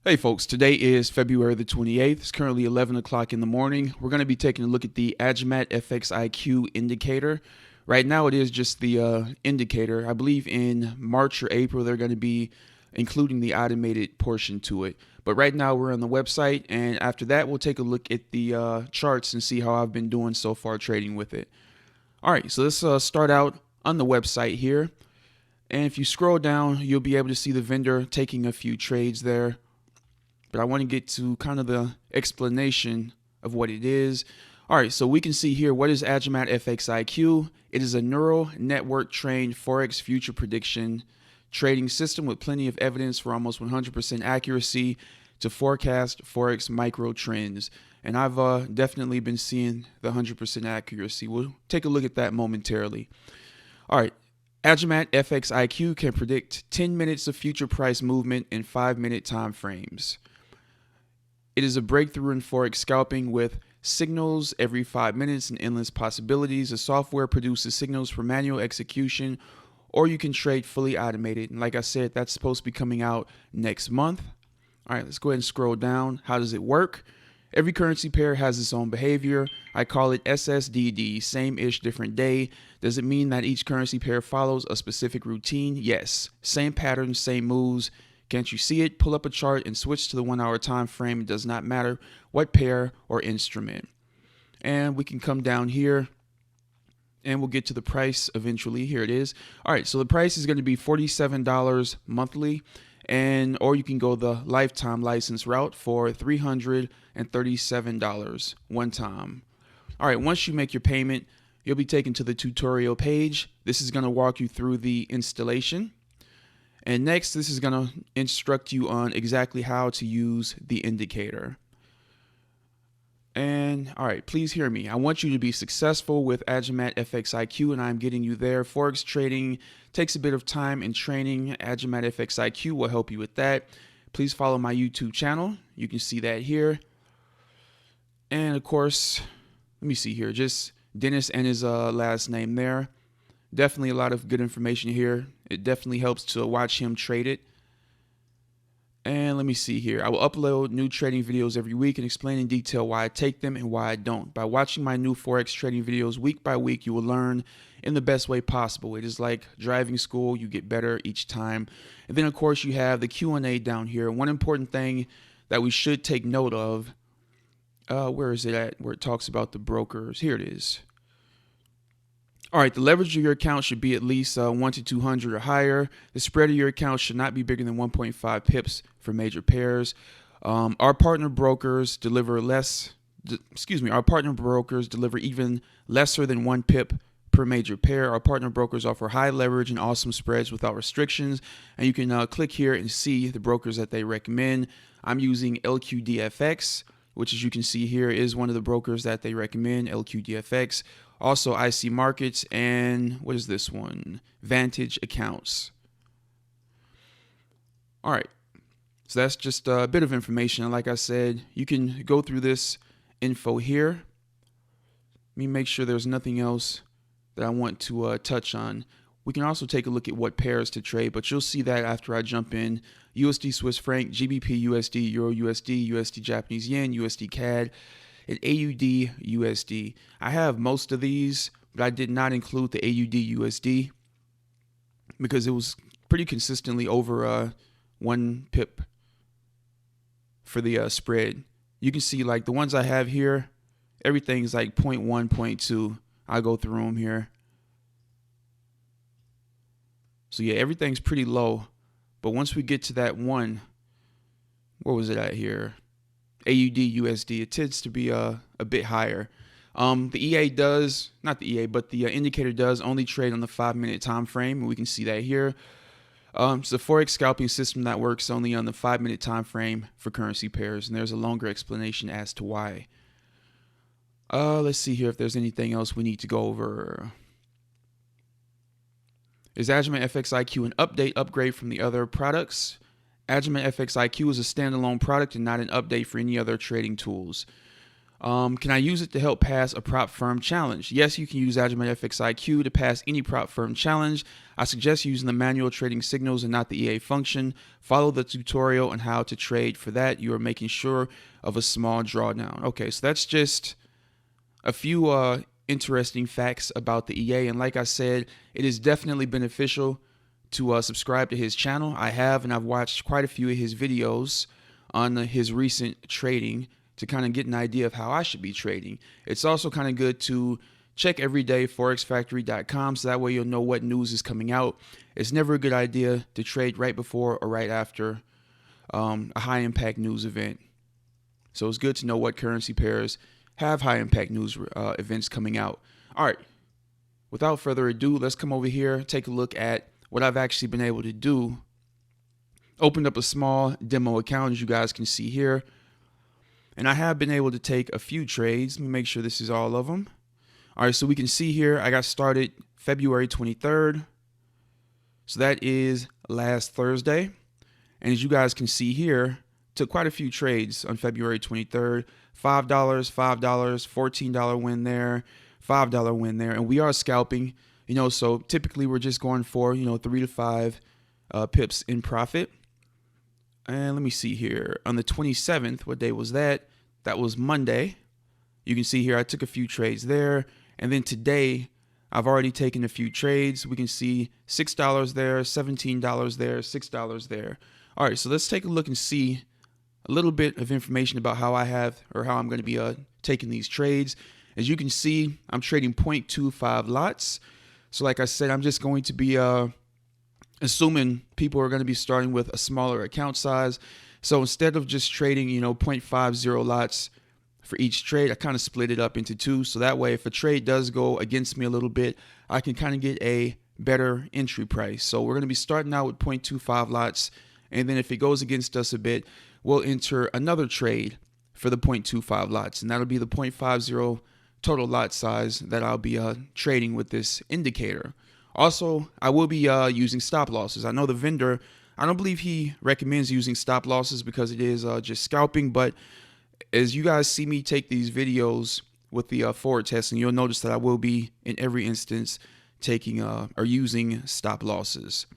Hey folks, today is February the 28th. It's currently 11 o'clock in the morning. We're going to be taking a look at the Agimat FXIQ indicator. Right now it is just the indicator. I believe in March or April they're going to be including the automated portion to it. But right now we're on the website, and after that we'll take a look at the charts and see how I've been doing so far trading with it. Alright, so let's start out on the website here. And if you scroll down, you'll be able to see the vendor taking a few trades there. But I want to get to kind of the explanation of what it is. All right, so we can see here, what is Agimat FXIQ? It is a neural network trained Forex future prediction trading system with plenty of evidence for almost 100% accuracy to forecast Forex micro trends. And I've definitely been seeing the 100% accuracy. We'll take a look at that momentarily. All right. Agimat FXIQ can predict 10 minutes of future price movement in 5-minute time frames. It is a breakthrough in Forex scalping with signals every 5 minutes and endless possibilities. The software produces signals for manual execution, or you can trade fully automated. And like I said, that's supposed to be coming out next month. All right, let's go ahead and scroll down. How does it work? Every currency pair has its own behavior. I call it SSDD, same-ish, different day. Does it mean that each currency pair follows a specific routine? Yes. Same patterns, same moves. Can't you see it? Pull up a chart and switch to the 1 hour time frame. It does not matter what pair or instrument. And we can come down here and we'll get to the price eventually. Here it is. All right, so the price is going to be $47 monthly, or you can go the lifetime license route for $337 one time. All right, once you make your payment, you'll be taken to the tutorial page. This is going to walk you through the installation. And next, this is going to instruct you on exactly how to use the indicator. And all right, please hear me. I want you to be successful with Agimat FXIQ, and I'm getting you there. Forex trading takes a bit of time and training. Agimat FXIQ will help you with that. Please follow my YouTube channel. You can see that here. And of course, let me see here, just Dennis and his last name there. Definitely a lot of good information here. It definitely helps to watch him trade it. And let me see here. I will upload new trading videos every week and explain in detail why I take them and why I don't. By watching my new Forex trading videos week by week, you will learn in the best way possible. It is like driving school. You get better each time. And then, of course, you have the Q&A down here. One important thing that we should take note of, where is it at, where it talks about the brokers? Here it is. All right, the leverage of your account should be at least 1 to 200 or higher. The spread of your account should not be bigger than 1.5 pips for major pairs. Our partner brokers deliver our partner brokers deliver even lesser than 1 pip per major pair. Our partner brokers offer high leverage and awesome spreads without restrictions. And you can click here and see the brokers that they recommend. I'm using LQDFX, which, as you can see here, is one of the brokers that they recommend, LQDFX. Also IC Markets, and what is this one? Vantage Accounts. All right, so that's just a bit of information. And like I said, you can go through this info here. Let me make sure there's nothing else that I want to touch on. We can also take a look at what pairs to trade, but you'll see that after I jump in. USD Swiss franc, GBP USD, Euro USD, USD Japanese yen, USD CAD, and AUD USD. I have most of these, but I did not include the AUD USD because it was pretty consistently over 1 pip for the spread. You can see, like, the ones I have here, everything's like 0.1, 0.2. I'll go through them here. So yeah, everything's pretty low. But once we get to that one, where was it at here? AUD USD, it tends to be a bit higher. The EA does, not the EA, but the indicator does only trade on the 5-minute time frame, and we can see that here. It's a Forex scalping system that works only on the 5-minute time frame for currency pairs, and there's a longer explanation as to why. Let's see here if there's anything else we need to go over. Is Agimat FXIQ an upgrade from the other products? Agimat FXIQ is a standalone product and not an update for any other trading tools. Can I use it to help pass a prop firm challenge? Yes, you can use Agimat FX IQ to pass any prop firm challenge. I suggest using the manual trading signals and not the EA function. Follow the tutorial on how to trade. For that, you are making sure of a small drawdown. Okay, so that's just a few interesting facts about the EA. And like I said, it is definitely beneficial to subscribe to his channel. I have, and I've watched quite a few of his videos on his recent trading to kind of get an idea of how I should be trading. It's also kind of good to check every day forexfactory.com, so that way you'll know what news is coming out. It's never a good idea to trade right before or right after a high impact news event. So it's good to know what currency pairs have high impact news events coming out. All right, without further ado, let's come over here, take a look at what I've actually been able to do. Opened up a small demo account, as you guys can see here. And I have been able to take a few trades. Let me make sure this is all of them. All right, so we can see here, I got started February 23rd. So that is last Thursday. And as you guys can see here, took quite a few trades on February 23rd. $5, $5, $14 win there, $5 win there. And we are scalping, so typically we're just going for, 3 to 5 pips in profit. And let me see here. On the 27th, what day was that? That was Monday. You can see here I took a few trades there. And then today, I've already taken a few trades. We can see $6 there, $17 there, $6 there. All right, so let's take a look and see a little bit of information about how I'm going to be taking these trades. As you can see, I'm trading 0.25 lots. So like I said, I'm just going to be assuming people are going to be starting with a smaller account size. So instead of just trading, 0.50 lots for each trade, I kind of split it up into two. So that way, if a trade does go against me a little bit, I can kind of get a better entry price. So we're going to be starting out with 0.25 lots. And then if it goes against us a bit, we'll enter another trade for the 0.25 lots. And that'll be the 0.50 total lot size that I'll be trading with this indicator. Also, I will be using stop losses. I know the vendor, I don't believe he recommends using stop losses because it is just scalping. But as you guys see me take these videos with the forward testing, you'll notice that I will be in every instance taking or using stop losses.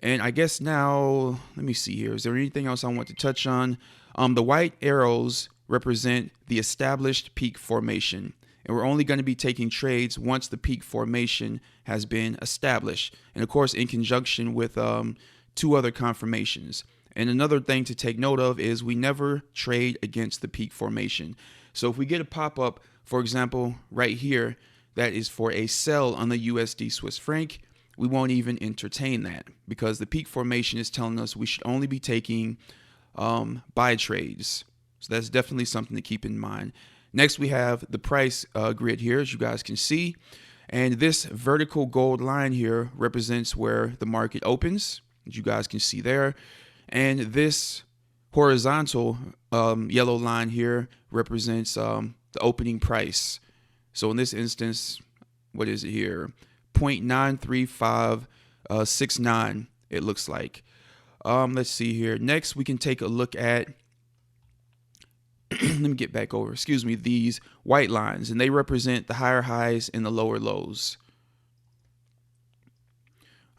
And I guess now, let me see here. Is there anything else I want to touch on? The white arrows represent the established peak formation. And we're only going to be taking trades once the peak formation has been established. And of course, in conjunction with two other confirmations. And another thing to take note of is we never trade against the peak formation. So if we get a pop-up, for example, right here, that is for a sell on the USD Swiss franc, we won't even entertain that because the peak formation is telling us we should only be taking buy trades. So that's definitely something to keep in mind. Next, we have the price grid here, as you guys can see. And this vertical gold line here represents where the market opens, as you guys can see there. And this horizontal yellow line here represents the opening price. So in this instance, what is it here? 0.93569, it looks like. Let's see here. Next, we can take a look at let me get back over, these white lines, and they represent the higher highs and the lower lows.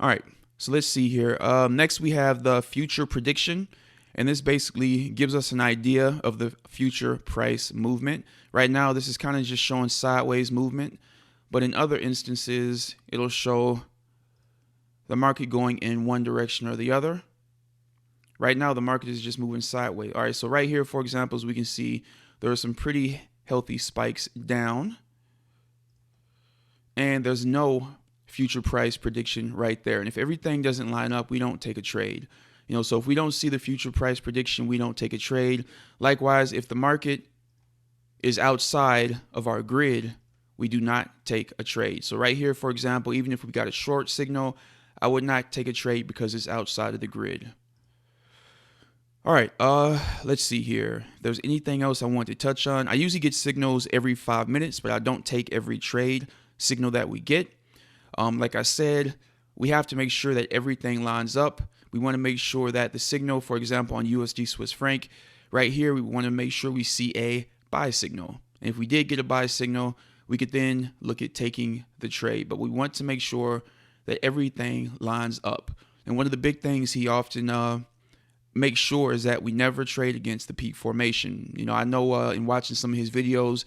All right, so let's see here. Next, we have the future prediction, and this basically gives us an idea of the future price movement. Right now, this is kind of just showing sideways movement, but in other instances, it'll show the market going in one direction or the other. Right now, the market is just moving sideways. All right, so right here, for example, as we can see, there are some pretty healthy spikes down. And there's no future price prediction right there. And if everything doesn't line up, we don't take a trade. So if we don't see the future price prediction, we don't take a trade. Likewise, if the market is outside of our grid, we do not take a trade. So right here, for example, even if we got a short signal, I would not take a trade because it's outside of the grid. All right, let's see here. If there's anything else I want to touch on. I usually get signals every 5 minutes, but I don't take every trade signal that we get. Like I said, we have to make sure that everything lines up. We want to make sure that the signal, for example, on USD Swiss franc, right here, we want to make sure we see a buy signal. And if we did get a buy signal, we could then look at taking the trade. But we want to make sure that everything lines up. And one of the big things he often makes sure is that we never trade against the peak formation. You know, I know in watching some of his videos,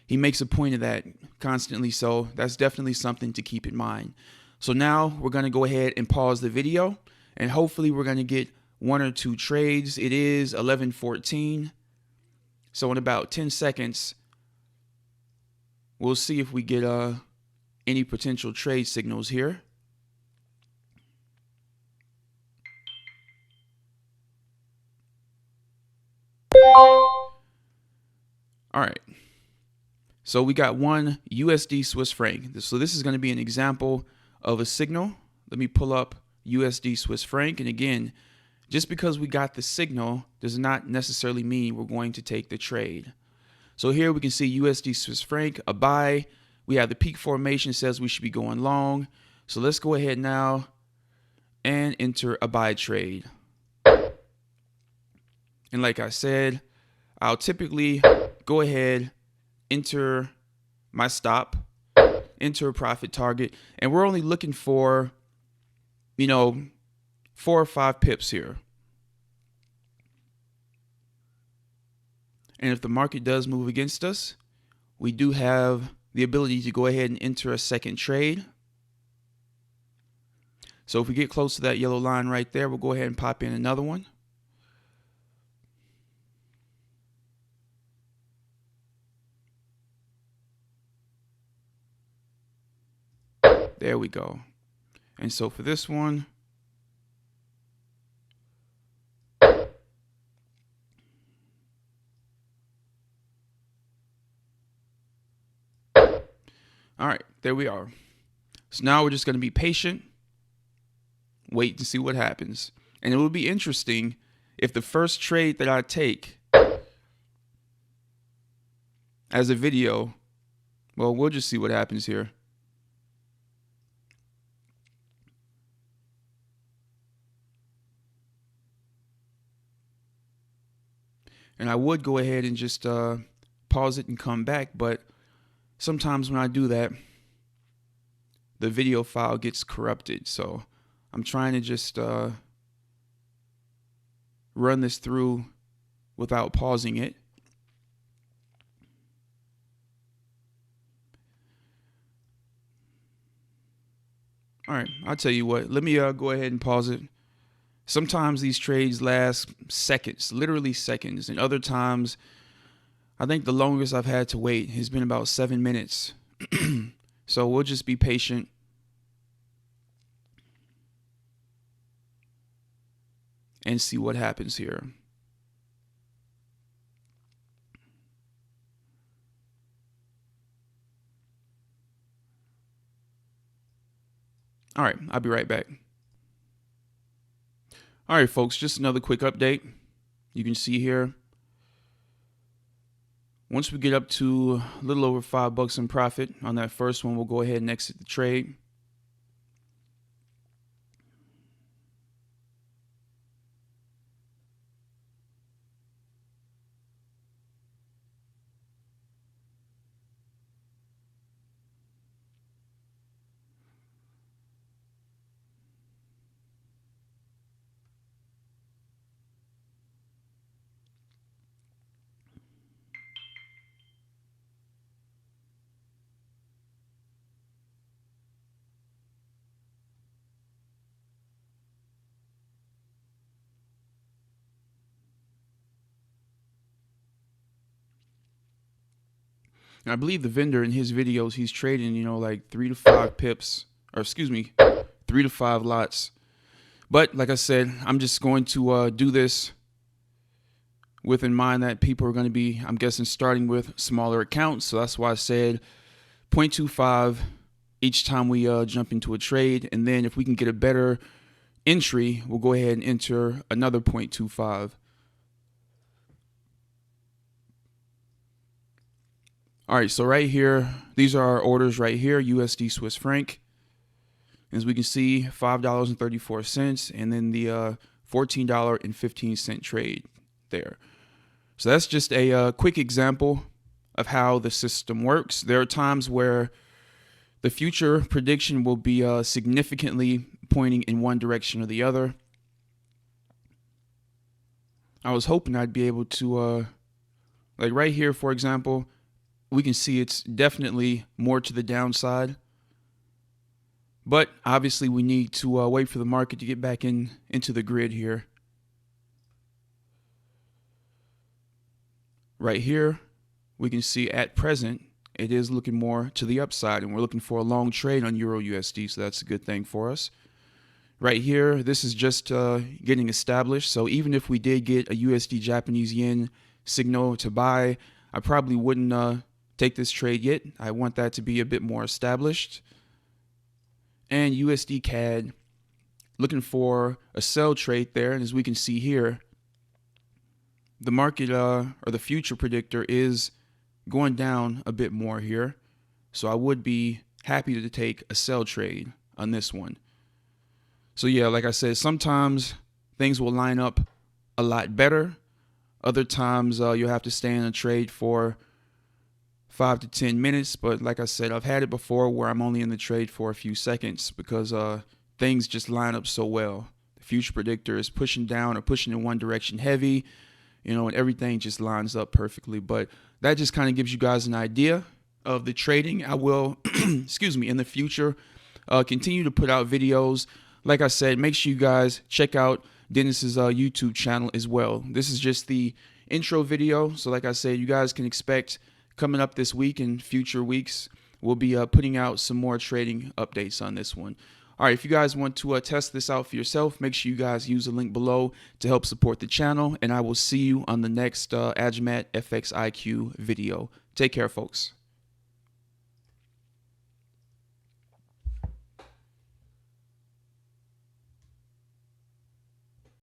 he makes a point of that constantly. So that's definitely something to keep in mind. So now we're going to go ahead and pause the video, and hopefully we're going to get one or two trades. It is 11:14. So in about 10 seconds, we'll see if we get any potential trade signals here. All right. So we got one USD Swiss franc. So this is going to be an example of a signal. Let me pull up USD Swiss franc. And again, just because we got the signal does not necessarily mean we're going to take the trade. So here we can see USD Swiss franc, a buy. We have the peak formation says we should be going long. So let's go ahead now and enter a buy trade. And like I said, I'll typically go ahead, enter my stop, enter a profit target, and we're only looking for, 4 or 5 pips here. And if the market does move against us, we do have the ability to go ahead and enter a second trade. So if we get close to that yellow line right there, we'll go ahead and pop in another one. There we go. And so for this one, all right, there we are. So now we're just going to be patient, wait to see what happens. And it will be interesting if the first trade that I take as a video, well, we'll just see what happens here. And I would go ahead and just pause it and come back, but sometimes when I do that, the video file gets corrupted. So I'm trying to just run this through without pausing it. All right, I'll tell you what, let me go ahead and pause it. Sometimes these trades last seconds, literally seconds, and other times, I think the longest I've had to wait has been about 7 minutes. So we'll just be patient. And see what happens here. All right, I'll be right back. All right, folks, just another quick update. You can see here, once we get up to a little over $5 in profit on that first one, we'll go ahead and exit the trade. And I believe the vendor in his videos, he's trading, like 3 to 5 pips, or excuse me, 3 to 5 lots. But like I said, I'm just going to do this with in mind that people are going to be, I'm guessing, starting with smaller accounts. So that's why I said 0.25 each time we jump into a trade. And then if we can get a better entry, we'll go ahead and enter another 0.25. All right, so right here, these are our orders right here, USD Swiss franc. As we can see, $5.34, and then the $14.15 trade there. So that's just a quick example of how the system works. There are times where the future prediction will be significantly pointing in one direction or the other. I was hoping I'd be able to, like right here, for example, we can see it's definitely more to the downside. But obviously we need to wait for the market to get back into the grid here. Right here, we can see at present, it is looking more to the upside, and we're looking for a long trade on Euro USD, so that's a good thing for us. Right here, this is just getting established, so even if we did get a USD Japanese yen signal to buy, I probably wouldn't take this trade yet. I want that to be a bit more established. And USD CAD, looking for a sell trade there, and as we can see here, the market or the future predictor is going down a bit more here. So I would be happy to take a sell trade on this one. So yeah, like I said, sometimes things will line up a lot better. Other times you'll have to stay in a trade for 5 to 10 minutes. But like I said, I've had it before where I'm only in the trade for a few seconds because things just line up so well. The future predictor is pushing down or pushing in one direction heavy, and everything just lines up perfectly. But that just kind of gives you guys an idea of the trading. I will, excuse me, in the future, continue to put out videos. Like I said, make sure you guys check out Dennis's YouTube channel as well. This is just the intro video. So like I said, you guys can expect coming up this week and future weeks, we'll be putting out some more trading updates on this one. All right, if you guys want to test this out for yourself, make sure you guys use the link below to help support the channel, and I will see you on the next Agimat FX IQ video. Take care, folks.